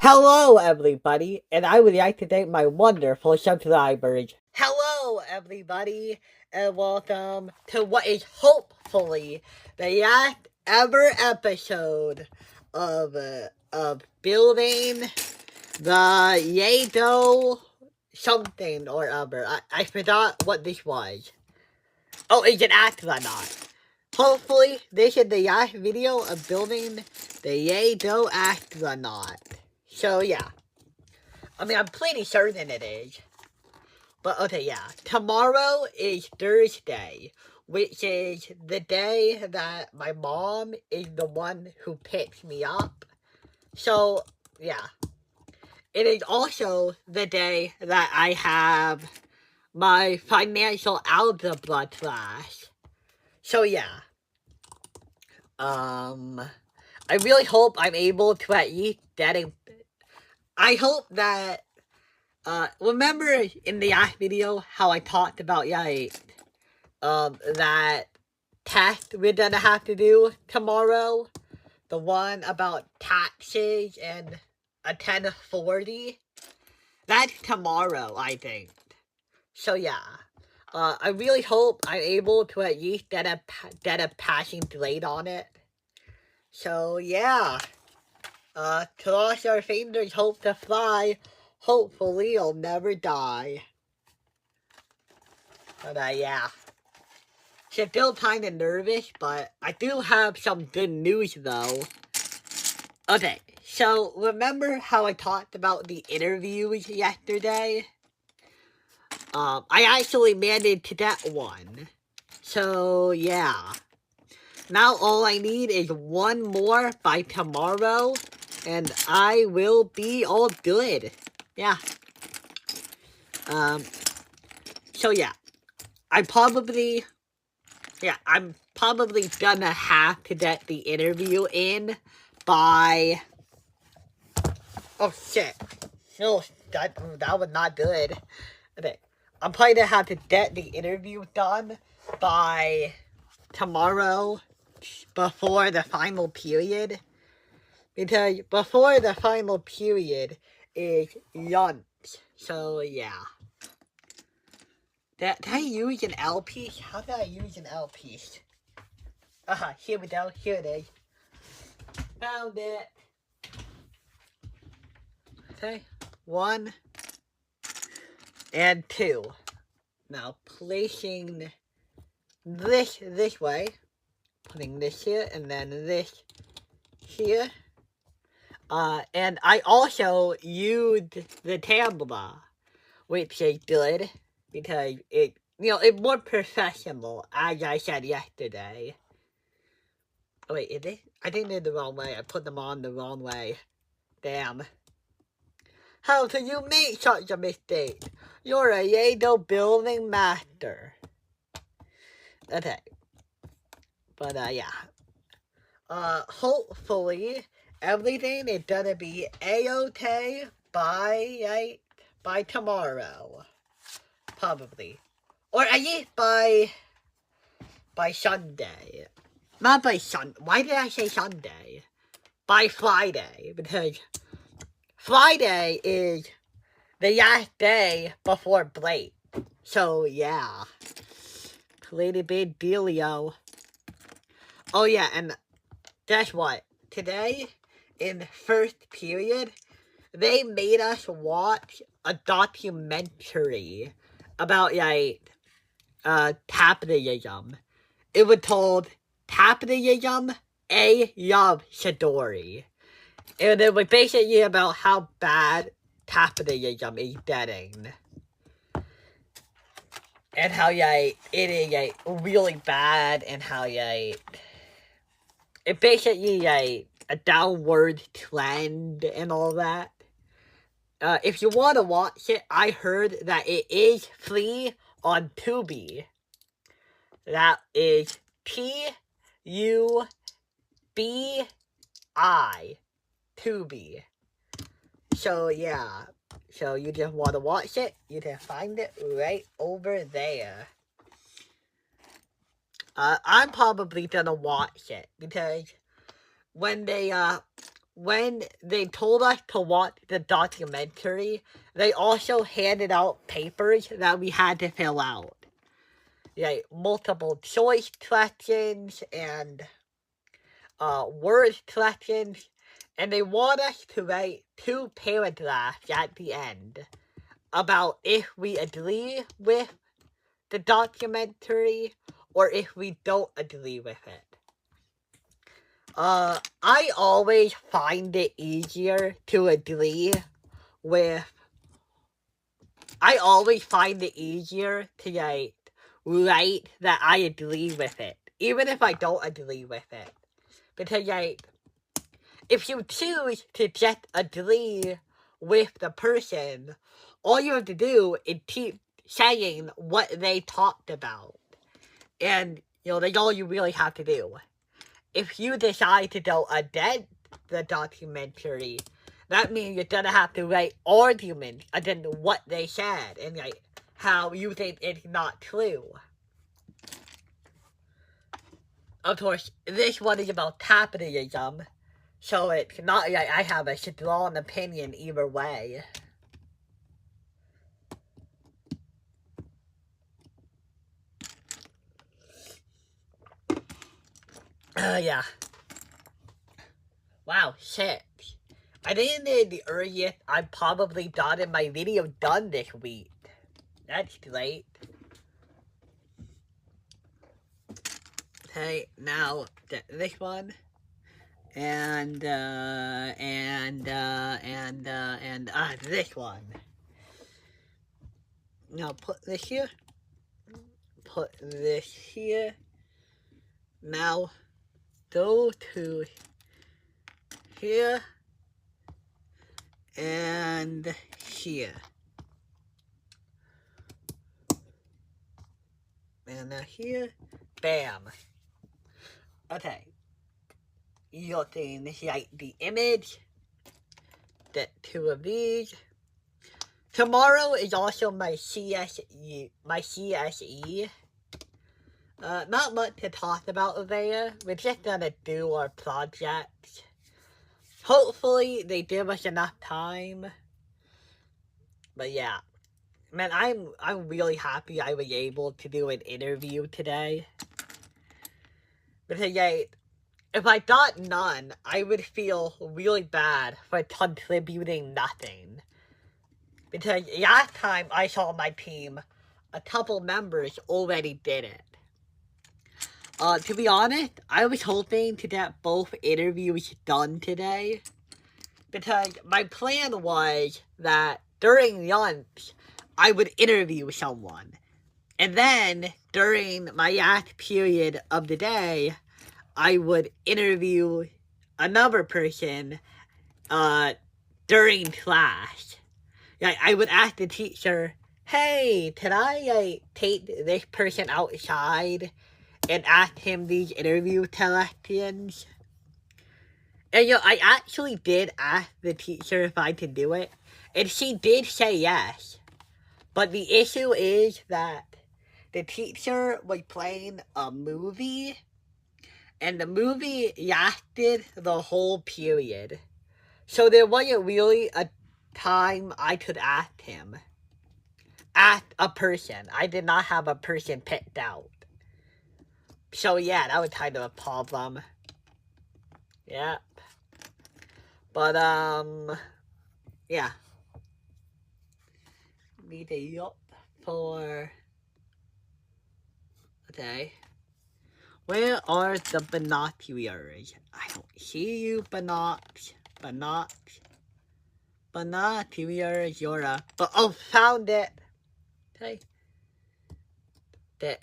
Hello, everybody, and I would like to thank my wonderful subscribers. Hello, everybody, and welcome to what is hopefully the last ever episode of building the Yado something or other. I forgot what this was. Oh, it's an astronaut. Hopefully, this is the last video of building the Yado astronaut. So, yeah. I mean, I'm pretty certain it is. But, okay, yeah. Tomorrow is Thursday, which is the day that my mom is the one who picks me up. So, yeah. It is also the day that I have my financial algebra class. So, yeah. I really hope I'm able to at least get a... I hope that, remember in the last video how I talked about, that test we're gonna have to do tomorrow? The one about taxes and a 1040? That's tomorrow, I think. So, yeah. I really hope I'm able to at least get a passing grade on it. So, yeah. Cross our fingers, hope to fly. Hopefully, I'll never die. But, yeah. Still kinda nervous, but I do have some good news, though. Okay, so remember how I talked about the interviews yesterday? I actually managed to get one. So, yeah. Now all I need is one more by tomorrow, and I will be all good. Yeah. So yeah. I'm probably gonna have to get the interview in by... Oh, shit. Oh, that was not good. Okay. I'm probably gonna have to get the interview done by tomorrow, before the final period. Because before the final period is lunch. So, yeah. Did I use an L piece? How did I use an L piece? Here we go. Here it is. Found it. Okay. 1 and 2. Now, placing this way. Putting this here, and then this here. And I also used the camera, which is good, because it's more professional, as I said yesterday. Oh, wait, is it? I think they're the wrong way. I put them on the wrong way. Damn. How could you make such a mistake? You're a Yado building master. Okay. But, yeah. Hopefully, everything is gonna be A-okay by tomorrow. Probably. Or at least by Sunday. Not by why did I say Sunday? By Friday, because Friday is the last day before break. So, yeah. Pretty big dealio. Oh, yeah, and guess what? Today, in first period, they made us watch a documentary about, capitalism. It was called Capitalism, A Love Story. And it was basically about how bad capitalism is getting. And how, it is, really bad, and how, it basically, a downward trend and all that. If you want to watch it, I heard that it is free on Tubi. That is Tubi. Tubi. So, yeah. So, you just want to watch it, you can find it right over there. I'm probably gonna watch it, because when they when they told us to watch the documentary, they also handed out papers that we had to fill out. Like multiple choice questions and word questions. And they want us to write 2 paragraphs at the end about if we agree with the documentary or if we don't agree with it. I always find it easier to agree with. I always find it easier to like write that I agree with it, even if I don't agree with it, because like if you choose to just agree with the person, all you have to do is keep saying what they talked about, and that's all you really have to do. If you decide to go against the documentary, that means you're gonna have to write arguments against what they said and like how you think it's not true. Of course, this one is about capitalism, so it's not like I have a strong opinion either way. Yeah. Wow, shit. I think the earliest I've probably gotten my video done this week. That's great. Okay, now this one. And this one. Now put this here. Put this here. Now go to here and here. And now here. Bam. Okay. You're seeing this like the image. The 2 of these. Tomorrow is also my CSE. Not much to talk about there. We're just gonna do our projects. Hopefully they give us enough time. But yeah. Man, I'm really happy I was able to do an interview today. Because yeah, if I got none, I would feel really bad for contributing nothing. Because last time I saw my team, a couple members already did it. To be honest, I was hoping to get both interviews done today. Because my plan was that during lunch, I would interview someone. And then, during my last period of the day, I would interview another person during class. Like, I would ask the teacher, hey, can I take this person outside and ask him these interview questions? And I actually did ask the teacher if I could do it, and she did say yes. But the issue is that the teacher was playing a movie, and the movie lasted the whole period. So there wasn't really a time I could ask him. Ask a person. I did not have a person picked out. So yeah, that was kind of a problem. Yeah. But, yeah. Need a up for... Okay. Where are the binoculars? I don't see you, binoculars, you're a... Oh, found it! Okay.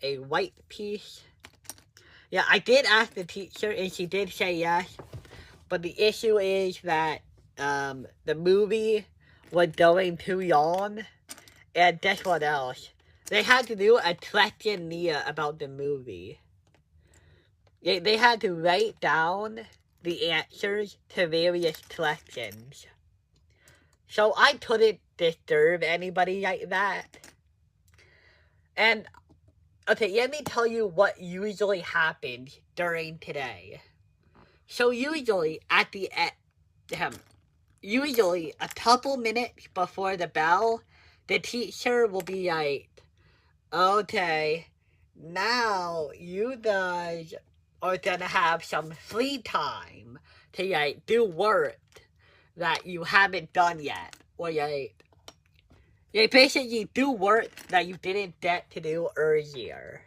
A white piece. Yeah, I did ask the teacher, and she did say yes. But the issue is that, the movie was going too long. And guess what else? They had to do a questionnaire about the movie. They had to write down the answers to various questions. So I couldn't disturb anybody like that. And, okay, let me tell you what usually happens during today. So usually, at the end, usually a couple minutes before the bell, the teacher will be like, okay, now you guys are gonna have some free time to like do work that you haven't done yet, or like basically do work that you didn't get to do earlier.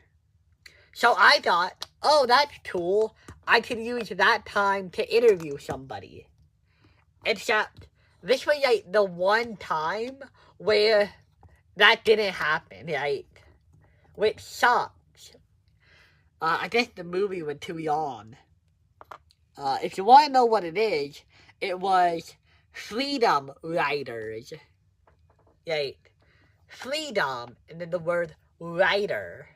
So I thought, oh, that's cool. I could use that time to interview somebody. Except this was like the one time where that didn't happen, right? Which sucks. I guess the movie was too long. If you want to know what it is, it was Freedom Riders. Like, freedom, and then the word rider.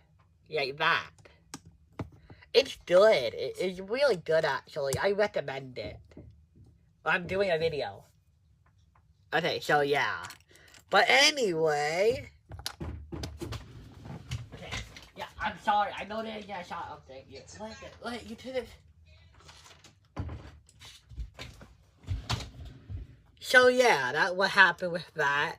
Like that. It's good. It's really good, actually. I recommend it. I'm doing a video. Okay, so yeah. But anyway. Okay, yeah, I'm sorry. I know there's a shot up there. You to this. So yeah, that's what happened with that.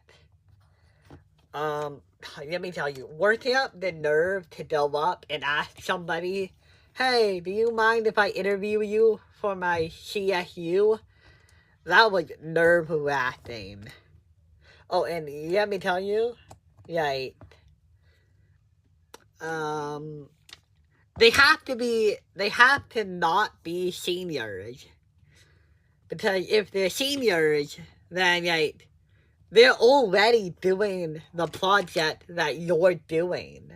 Let me tell you, working up the nerve to go up and ask somebody, hey, do you mind if I interview you for my CSU? That was nerve-wracking. Oh, and let me tell you, like, they have to not be seniors. Because if they're seniors, then, like, they're already doing the project that you're doing.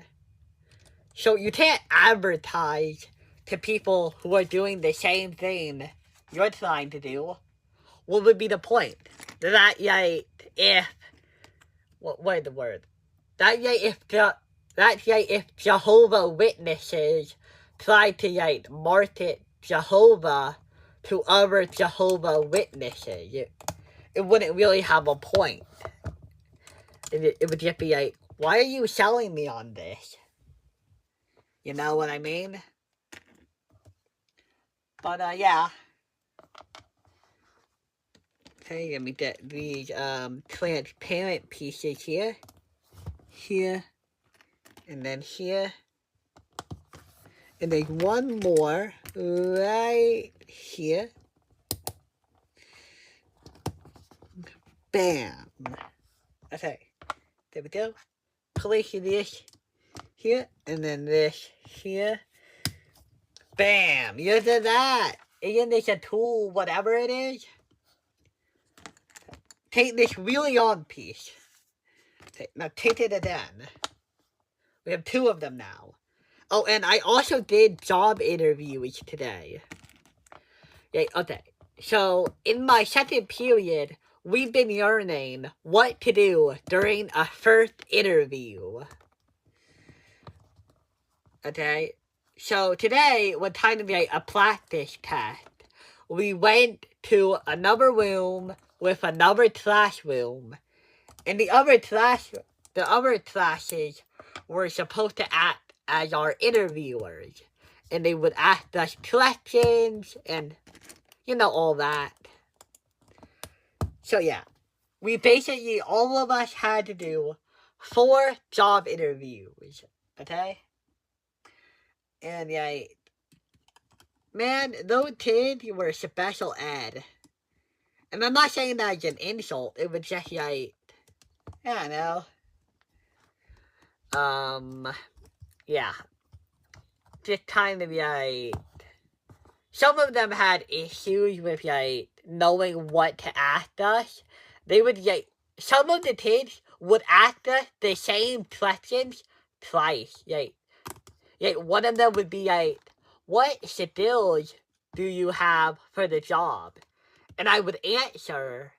So you can't advertise to people who are doing the same thing you're trying to do. What would be the point? That, like, if... What is the word? That's like if Jehovah Witnesses try to, like, market Jehovah to other Jehovah Witnesses. It wouldn't really have a point. It would just be like, why are you selling me on this? You know what I mean? But, yeah. Okay, let me get these, transparent pieces here. Here. And then here. And there's one more right here. Bam. Okay. There we go. Place this here. And then this here. Bam. Look at that. Isn't this a tool, whatever it is? Take this really long piece. Okay, now take it again. We have two of them now. Oh, and I also did job interviews today. Okay. So, in my second period, we've been learning what to do during a first interview. Okay? So, today was kind of like a practice test. We went to another room with another classroom. And the other classes were supposed to act as our interviewers. And they would ask us questions and, you know, all that. So, yeah. We basically, all of us had to do 4 job interviews. Okay? And, yeah, man, those kids were special ed. And I'm not saying that as an insult. It was just like, I don't know. Yeah. Just kind of like, some of them had issues with like knowing what to ask us. They would like, some of the kids would ask us the same questions twice. Like one of them would be like, what skills do you have for the job? And I would answer.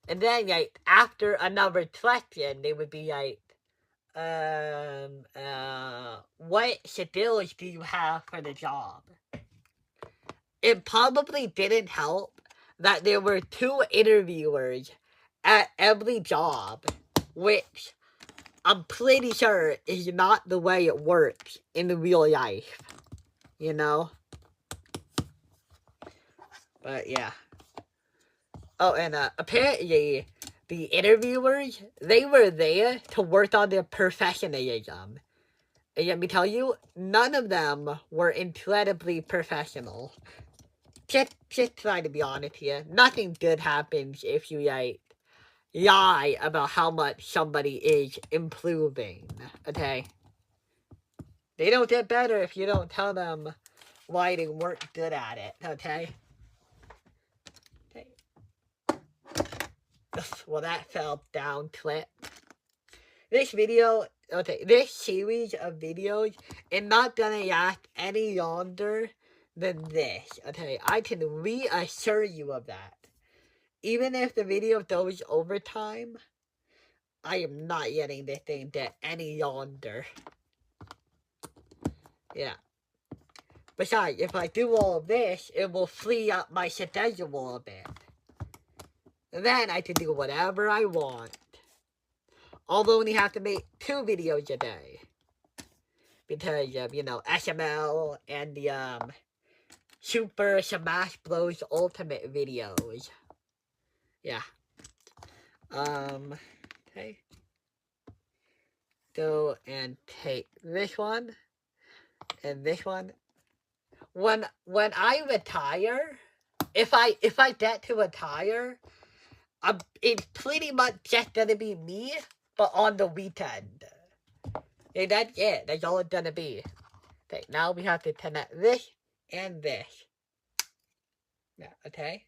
And then like after another question, they would be like, what skills do you have for the job? It probably didn't help that there were 2 interviewers at every job, which I'm pretty sure is not the way it works in the real life, you know? But yeah. Oh, and apparently, the interviewers, they were there to work on their professionalism. And let me tell you, none of them were incredibly professional. Just trying to be honest here. Nothing good happens if you, like, lie about how much somebody is improving, okay? They don't get better if you don't tell them why they weren't good at it, okay? Okay. Well, that fell down, clip. This video, okay, this series of videos is not gonna last any longer than this, okay? I can reassure you of that. Even if the video goes over time, I am not getting this thing to any longer. Yeah. Besides, if I do all of this, it will free up my schedule a bit. Then I can do whatever I want. I'll only have to make 2 videos a day. Because of, you know, SML and the, Super Smash Bros. Ultimate videos. Yeah. Okay. Go and take this one. And this one. When I retire, if I get to retire, it's pretty much just gonna be me, but on the weekend. And that's it. That's all it's gonna be. Okay, now we have to connect this and this. Yeah, okay.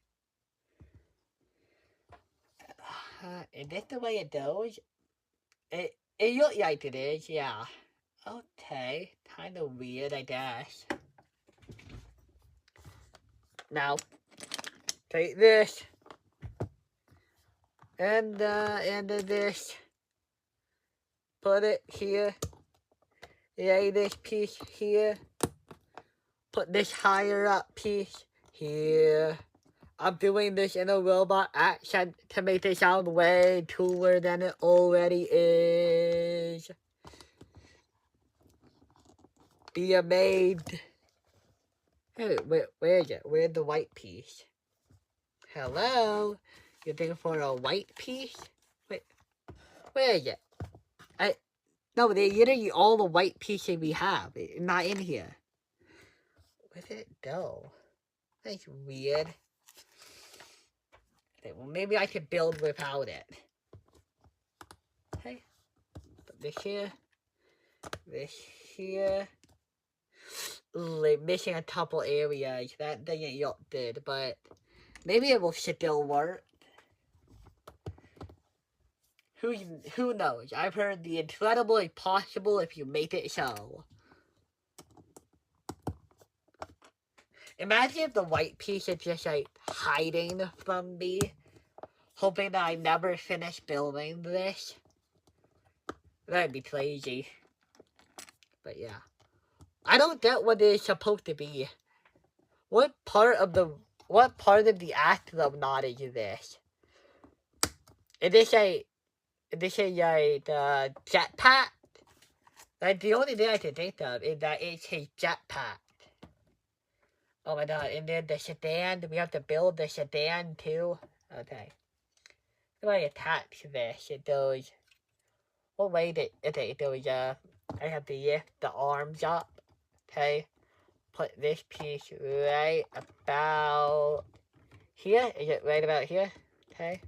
Is this the way it goes? It looks like it is, yeah. Okay, kind of weird, I guess. Now, take this. And this. Put it here. Lay this piece here. Put this higher up piece here. I'm doing this in a robot accent to make it sound way cooler than it already is. Be amazed. Hey, where is it? Where's the white piece? Hello? You're looking for a white piece? Wait, where is it? No, they're literally all the white pieces we have. It's not in here. Where did it go? That's weird. Okay, well, maybe I could build without it. Okay. Put this here. This here. Like missing a couple areas. That doesn't look good, but maybe it will still work. Who knows? I've heard the incredible is possible if you make it so. Imagine if the white piece is just like hiding from me, hoping that I never finish building this. That'd be crazy. But yeah. I don't get what it's supposed to be. What part of the astronaut is this? Is this a jetpack? Like, the only thing I can think of is that it's a jetpack. Oh my god, and then the sedan, we have to build the sedan too? Okay. How do I attach this? It goes... What way did... Okay, it goes, I have to lift the arms up. Okay. Put this piece right about... here? Is it right about here? Okay.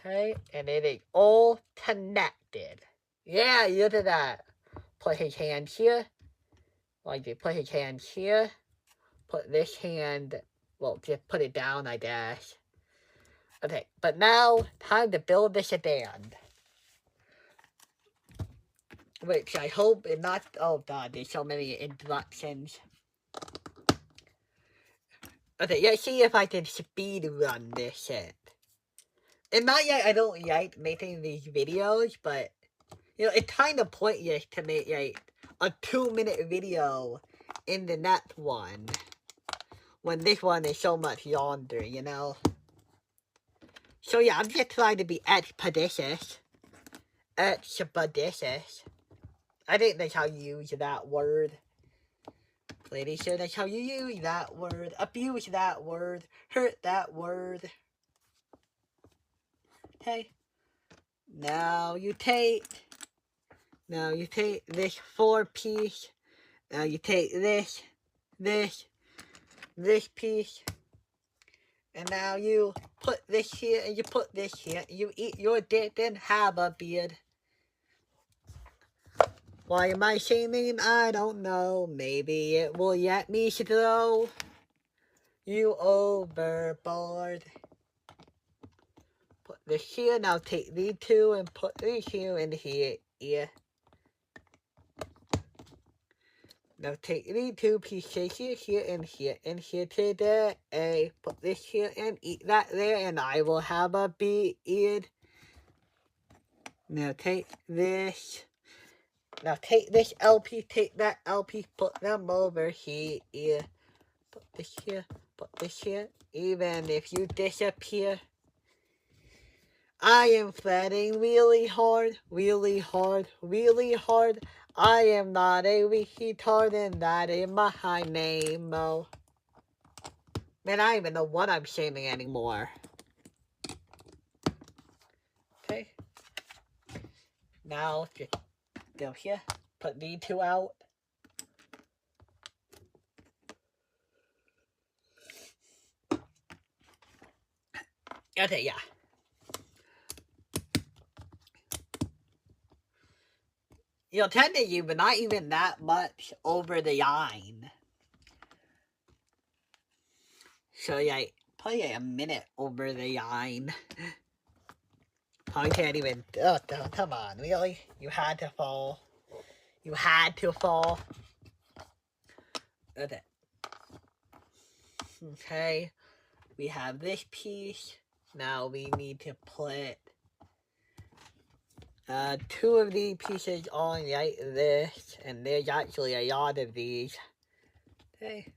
Okay, and it is all connected. Yeah, look at that. Put his hand here. Like, you put his hand here. Put this hand, well, just put it down, I guess. Okay, but now, time to build the sedan. Which I hope is not, oh god, there's so many interruptions. Okay, let's see if I can speed run this shit. And not yet, I don't like making these videos, but, you know, it's kind of pointless to make, like, a 2-minute video in the next one. When this one is so much longer, you know? So yeah, I'm just trying to be expeditious. Expeditious. I think that's how you use that word. Pretty sure that's how you use that word. Abuse that word. Hurt that word. Okay. Now you take this 4-piece. Now you take this piece. And now you put this here and you put this here. You eat your dick and have a beard. Why am I shaming? I don't know. Maybe it will let me throw you overboard. Put this here. Now take these two and put these here and here. Now take these 2 pieces here and here to the A. Put this here and eat that there, and I will have a beard. Now take this. Now take this LP, take that LP, put them over here. Put this here. Even if you disappear, I am fighting really hard. I am not a retard, and that is my name, Mo. Man, I don't even know what I'm shaming anymore. Okay. Now, just go here. Put these 2 out. Okay, yeah. You know, technically, but not even that much over the line. So, yeah, probably a minute over the line. I can't even. Oh, come on, really? You had to fall. Okay. We have this piece. Now we need to put 2 of these pieces on like this, and there's actually a lot of these. Okay.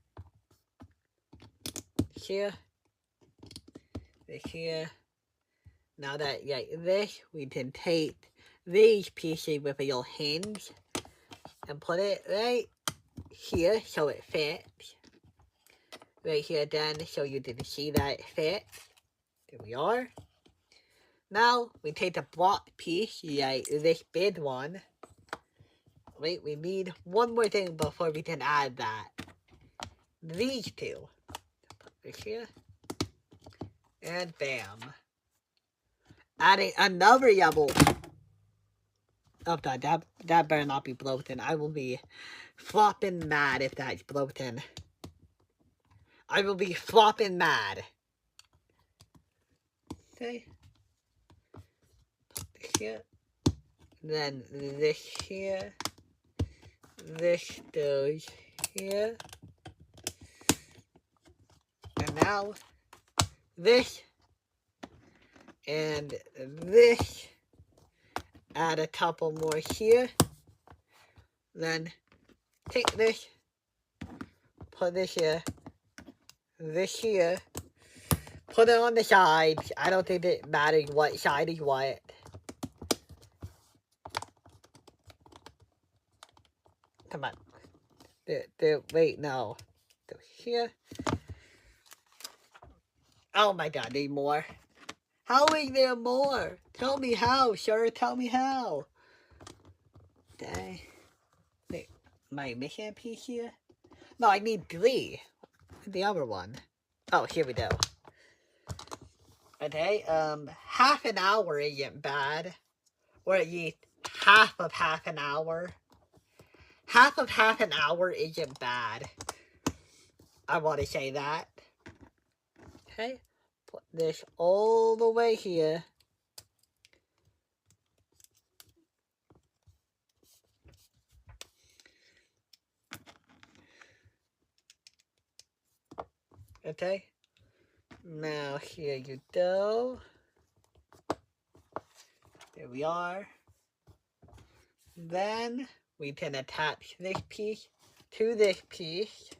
Here. Now that like this, we can take these pieces with a little hinge and put it right here so it fits. Right here then, so you can see that it fits. There we are. Now, we take the block piece, like this big one. Wait, we need one more thing before we can add that. These 2. Put this here. And bam. Adding another yellow. Oh, that better not be bloated. I will be flopping mad if that's bloated. I will be flopping mad. Okay. Here. Then this here. This goes here. And now this and this. Add a couple more here. Then take this. Put this here. This here. Put it on the sides. I don't think it matters what side is what. Come on. Wait, no. Go here. Oh my god, need more. How is there more? Tell me how, sir. Tell me how. Okay. Wait, am I missing a piece here? No, I need 3. The other one. Oh, here we go. Okay, half an hour isn't bad. Or at least half of half an hour. Half of half an hour isn't bad. I want to say that. Okay, put this all the way here. Okay, now here you go. There we are. Then we can attach this piece to this piece.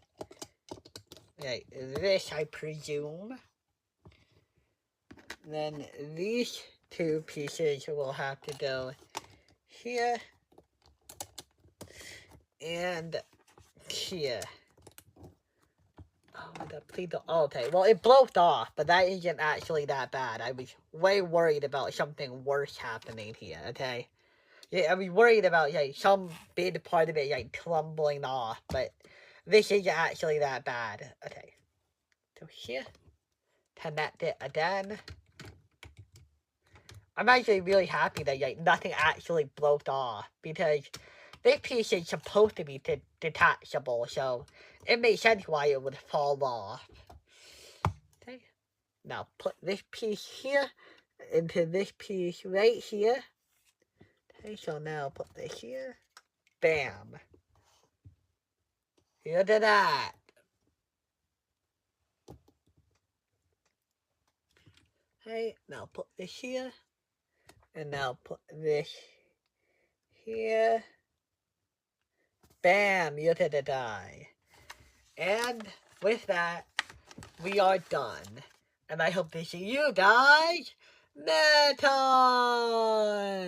Like this, I presume. Then these 2 pieces will have to go here and here. Please don't. Oh, okay, well, it blows off, but that isn't actually that bad. I was way worried about something worse happening here, okay? Yeah, I was worried about, like, some big part of it, like, crumbling off, but this isn't actually that bad. Okay. So here, connect it again. I'm actually really happy that, like, nothing actually broke off, because this piece is supposed to be detachable, so it makes sense why it would fall off. Okay. Now put this piece here into this piece right here. Okay, so now put this here. Bam. Look at that. Okay, now put this here. And now put this here. Bam, look at the die. And with that, we are done. And I hope to see you guys next time.